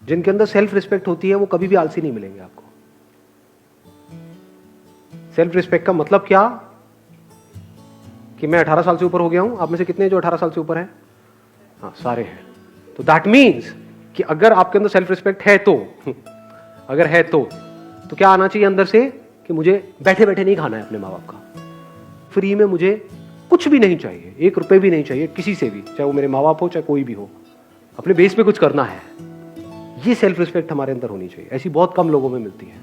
जिनके अंदर self respect होती है वो कभी भी आलसी नहीं मिलेंगे आपको। सेल्फ रिस्पेक्ट का मतलब क्या कि मैं 18 साल से ऊपर हो गया हूं। आप में से कितने हैं जो 18 साल से ऊपर हैं? हाँ, सारे हैं। तो दैट मीन्स कि अगर आपके अंदर सेल्फ रिस्पेक्ट है तो अगर है तो क्या आना चाहिए अंदर से कि मुझे बैठे बैठे नहीं खाना है अपने माँ बाप का, फ्री में मुझे कुछ भी नहीं चाहिए, 1 रुपए भी नहीं चाहिए किसी से भी, चाहे वो मेरे माँ बाप हो चाहे कोई भी हो, अपने बेस पे कुछ करना है। ये सेल्फ रिस्पेक्ट हमारे अंदर होनी चाहिए। ऐसी बहुत कम लोगों में मिलती है।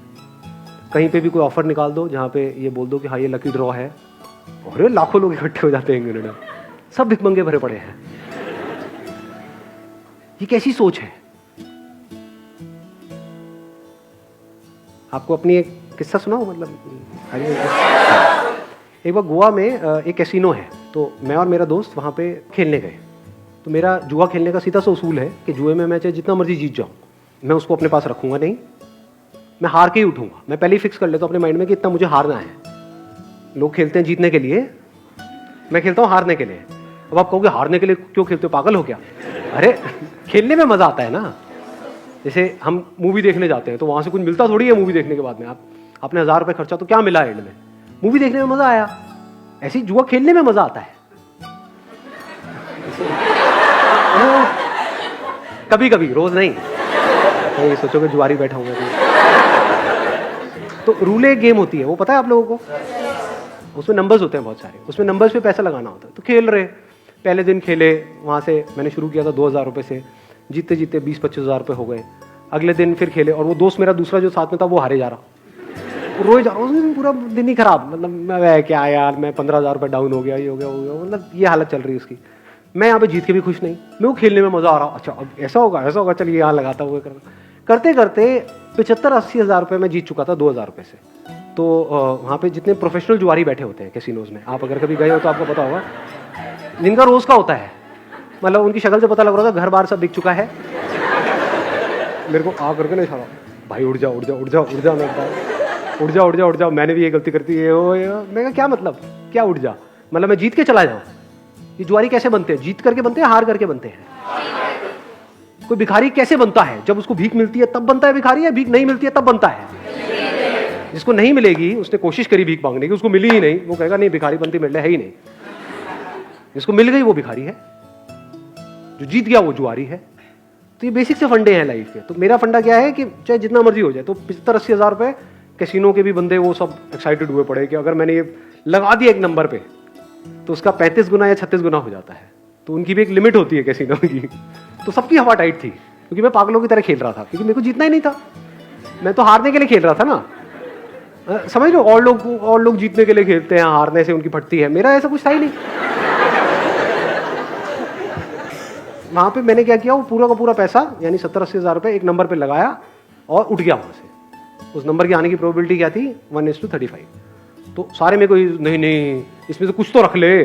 कहीं पे भी कोई ऑफर निकाल दो जहां पे ये बोल दो कि हाँ ये लकी ड्रॉ है, और लाखों लोग इकट्ठे हो जाते हैं इंग्लैंड में, सब भिखमंगे भरे पड़े हैं। ये कैसी सोच है? आपको अपनी एक किस्सा सुनाऊं? मतलब एक बार गोवा में एक कैसीनो है, तो मैं और मेरा दोस्त वहां पे खेलने गए। तो मेरा जुआ खेलने का सीधा सा उसूल है कि जुए में मैं चाहे जितना मर्जी जीत जाऊं, मैं उसको अपने पास रखूंगा नहीं, मैं हार के ही उठूंगा। मैं पहले ही फिक्स कर लेता हूं अपने माइंड में कि इतना मुझे हारना है। लोग खेलते हैं जीतने के लिए, मैं खेलता हूं हारने के लिए। अब आप कहोगे हारने के लिए क्यों खेलते हो, पागल हो क्या? अरे खेलने में मजा आता है ना। जैसे हम मूवी देखने जाते हैं तो वहां से कुछ मिलता थोड़ी है मूवी देखने के बाद में। आपने 1000 रुपए खर्चा तो क्या मिला एंड में? मूवी देखने में मजा आया। ऐसी जुआ खेलने में मजा आता है कभी कभी, रोज नहीं। तो ये सोचोगे जुआरी बैठा हूँ तो रूल एक गेम होती है, वो पता है आप लोगों को? उसमें नंबर्स होते हैं बहुत सारे, उसमें नंबर्स पे पैसा लगाना होता है। तो खेल रहे, पहले दिन खेले, वहां से मैंने शुरू किया था 2000 रुपए से, जीतते जीतते 20-25 हजार रुपए हो गए। अगले दिन फिर खेले और वो दोस्त मेरा दूसरा जो साथ में था वो हारे जा रहा, रोज जा रहा, उस दिन पूरा दिन ही खराब। मतलब मैं क्या यार, मैं 15,000 रुपए डाउन हो गया, ये हो गया, मतलब ये हालत चल रही है उसकी। मैं यहाँ पे जीत के भी खुश नहीं, मैं वो खेलने में मजा आ रहा। अच्छा अब ऐसा होगा चलिए यहाँ लगाता हुआ करते करते 75-80 हजार रुपए में जीत चुका था 2000 रुपए से। तो वहाँ पे जितने प्रोफेशनल जुआरी बैठे होते हैं कैसीनोज में, आप अगर कभी गए हो तो आपको पता होगा, जिनका रोज का होता है, मतलब उनकी शक्ल से पता लग रहा था घर बार सब बिक चुका है। मेरे को आ करके नहीं, भाई उड़ जा उड़ जा उड़ जा उड़ जा, उड़ जा उड़ जा उड़ जा, मैंने भी ये गलती करती है। मैं कहा क्या मतलब, क्या उड़ जा, मतलब मैं जीत के चला जाऊं? ये जुआरी कैसे बनते हैं? जीत करके बनते हैं, हार करके बनते हैं? कोई भिखारी कैसे बनता है? जब उसको भीख मिलती है तब बनता है भिखारी, या भीख नहीं मिलती है तब बनता है? जिसको नहीं मिलेगी, उसने कोशिश करी भीख मांगने की, उसको मिली ही नहीं, वो कहेगा नहीं भिखारी बनती मिलने है ही नहीं। जिसको मिल गई वो भिखारी है, जो जीत गया वो जुआरी है। तो ये बेसिक से फंडे हैं लाइफ के। तो मेरा फंडा क्या है कि चाहे जितना मर्जी हो जाए, तो 75-80 हजार रुपए कैसीनो के भी बंदे वो सब एक्साइटेड हुए पड़े कि अगर मैंने ये लगा दिया एक नंबर पे तो उसका 35 गुना या 36 गुना हो जाता है। तो उनकी भी एक लिमिट होती है कैसीनो की। तो सबकी हवा टाइट थी, क्योंकि मैं पागलों की तरह खेल रहा था, क्योंकि मेरे को जीतना ही नहीं था, मैं तो हारने के लिए खेल रहा था ना। समझ लो, और लोग जीतने के लिए खेलते हैं, हारने से उनकी फटती है, मेरा ऐसा कुछ था ही नहीं। वहां पे मैंने क्या किया, वो पूरा का पूरा पैसा यानी 70-80 हजार रुपए एक नंबर पे लगाया और उठ गया वहां से। उस नंबर की आने की प्रोबेबिलिटी क्या थी? 1:35। तो सारे में कोई नहीं इसमें से कुछ तो रख ले,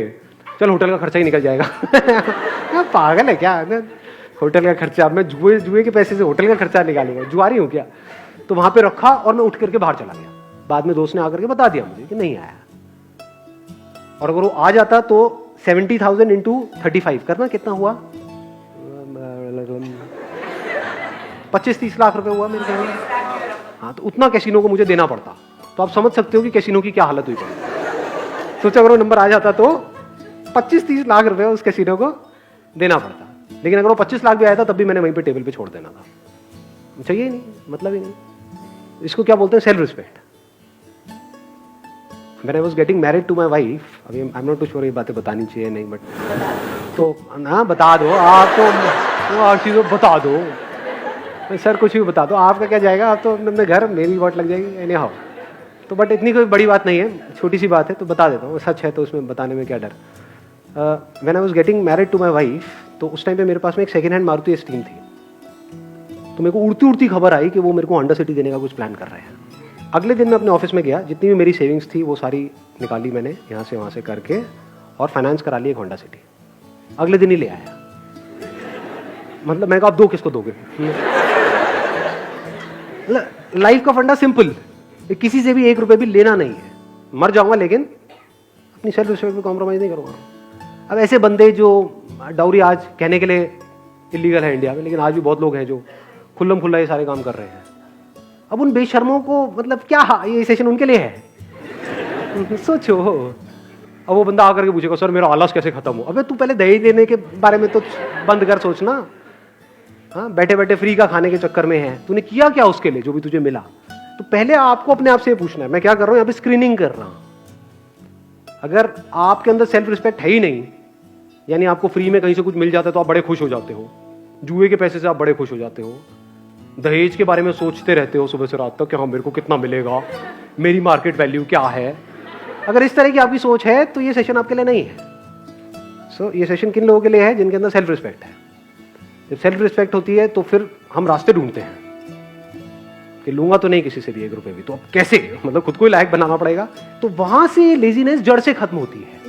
चल होटल का खर्चा ही निकल जाएगा। पागल है क्या, होटल का खर्चा, मैं जुए के पैसे से होटल का खर्चा निकालूंगा, जुआरी हूं क्या? तो वहां पे रखा और मैं उठ करके बाहर चला गया। बाद में दोस्त ने आकर के बता दिया मुझे कि नहीं आया। और अगर वो आ जाता तो 70,000 into 35 करना कितना हुआ? 25-30 लाख रुपए हुआ मेरे ख्याल में। हाँ, तो उतना कैसीनो को मुझे देना पड़ता। तो आप समझ सकते हो कि कैसीनो की क्या हालत हुई पड़ी। सोचा अगर वो नंबर आ जाता तो 25-30 लाख रुपए उस कैसीनो को देना पड़ता। लेकिन अगर वो 25 लाख भी आया था तब भी मैंने वहीं पे टेबल पे छोड़ देना था। चाहिए ही नहीं, मतलब ही नहीं। इसको क्या बोलते हैं? Self respect. When I was getting married to my wife, अभी I'm not too sure ये बातें बतानी चाहिए नहीं, बट तो ना बता दो आप, तो चीज़ों बता दो सर, कुछ भी बता दो, आपका क्या जाएगा, आप तो अपने घर, मेरी वोट लग जाएगी एनी हाउ। तो बट इतनी कोई बड़ी बात नहीं है, छोटी सी बात है, तो बता देता हूँ, सच है तो उसमें बताने में क्या डर। When I was getting married to my wife, तो उस टाइम पे मेरे पास में एक सेकेंड हैंड मारुति S3 थी। तो मेरे को उड़ती उड़ती खबर आई कि वो मेरे को होंडा सिटी देने का कुछ प्लान कर रहे हैं। अगले दिन मैं अपने ऑफिस में गया, जितनी भी मेरी सेविंग्स थी वो सारी निकाली मैंने यहाँ से वहाँ से करके, और फाइनेंस करा ली एक होंडा सिटी। अगले दिन ही ले आया। मतलब मैं कहा आप दो किसको दोगे? लाइफ का फंडा सिंपल, किसी से भी 1 रुपए भी लेना नहीं है। मर जाऊंगा लेकिन अपनी सेल्फ रिस्पेक्ट में कॉम्प्रोमाइज नहीं करूंगा। अब ऐसे बंदे जो डाउरी आज कहने के लिए इलीगल है इंडिया में, लेकिन आज भी बहुत लोग हैं जो खुल्लम खुल्ला ये सारे काम कर रहे हैं। अब उन बेशर्मों को मतलब क्या ये सेशन उनके लिए है? सोचो। अब वो बंदा आकर के पूछेगा सर मेरा आलस कैसे खत्म हो? अबे तू पहले दहेज देने के बारे में तो बंद कर सोचना। हाँ, बैठे बैठे फ्री का खाने के चक्कर में है, तूने किया क्या उसके लिए जो भी तुझे मिला? तो पहले आपको अपने आप से पूछना है मैं क्या कर रहा हूं, यहाँ पे स्क्रीनिंग कर रहा हूं। अगर आपके अंदर सेल्फ रिस्पेक्ट है ही नहीं, यानी आपको फ्री में कहीं से कुछ मिल जाता है तो आप बड़े खुश हो जाते हो, जुए के पैसे से आप बड़े खुश हो जाते हो, दहेज के बारे में सोचते रहते हो सुबह से रात तक कि हाँ मेरे को कितना मिलेगा, मेरी मार्केट वैल्यू क्या है। अगर इस तरह की आपकी सोच है तो ये सेशन आपके लिए नहीं है। ये सेशन किन लोगों के लिए है? जिनके अंदर सेल्फ रिस्पेक्ट है। जब सेल्फ रिस्पेक्ट होती है तो फिर हम रास्ते ढूंढते हैं कि लूंगा तो नहीं किसी से भी 1 रुपए भी, तो अब कैसे, मतलब खुद को ही लायक बनाना पड़ेगा। तो वहां से लेजीनेस जड़ से खत्म होती है।